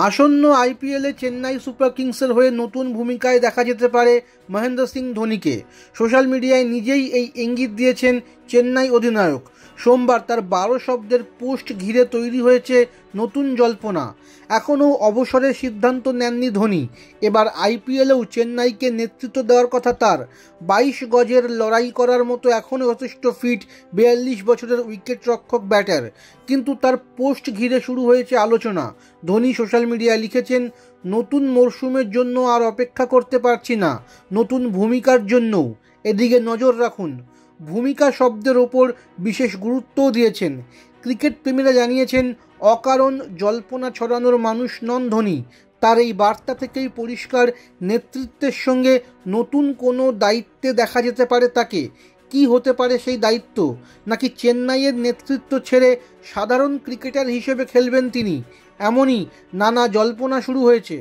আসন্ন আইপিএলে চেন্নাই সুপার কিংসের হয়ে নতুন ভূমিকায় দেখা যেতে পারে মহেন্দ্র সিং ধোনিকে। সোশ্যাল মিডিয়ায় নিজেই এই ইঙ্গিত দিয়েছেন চেন্নাই অধিনায়ক। সোমবার তার 12 শব্দের পোস্ট ঘিরে তৈরি হয়েছে নতুন জল্পনা। এখনও অবসরের সিদ্ধান্ত নেননি ধোনি। এবার আইপিএলেও চেন্নাইকে নেতৃত্ব দেওয়ার কথা তার। 22 গজের লড়াই করার মতো এখনও যথেষ্ট ফিট 42 বছরের উইকেট রক্ষক ব্যাটার। কিন্তু তার পোস্ট ঘিরে শুরু হয়েছে আলোচনা। ধোনি সোশ্যাল মিডিয়ায় লিখেছেন, নতুন মরশুমের জন্য আর অপেক্ষা করতে পারছি না, নতুন ভূমিকার জন্যও। এদিকে নজর রাখুন। ভূমিকা শব্দের ওপর বিশেষ গুরুত্বও দিয়েছেন। ক্রিকেট প্রেমীরা জানিয়েছেন, অকারণ জল্পনা ছড়ানোর মানুষ নন ধোনি। তার এই বার্তা থেকেই পরিষ্কার, নেতৃত্বের সঙ্গে নতুন কোনো দায়িত্বে দেখা যেতে পারে তাকে। কি হতে পারে সেই দায়িত্ব? নাকি চেন্নাইয়ের নেতৃত্ব ছেড়ে সাধারণ ক্রিকেটার হিসেবে খেলবেন তিনি? এমনই নানা জল্পনা শুরু হয়েছে।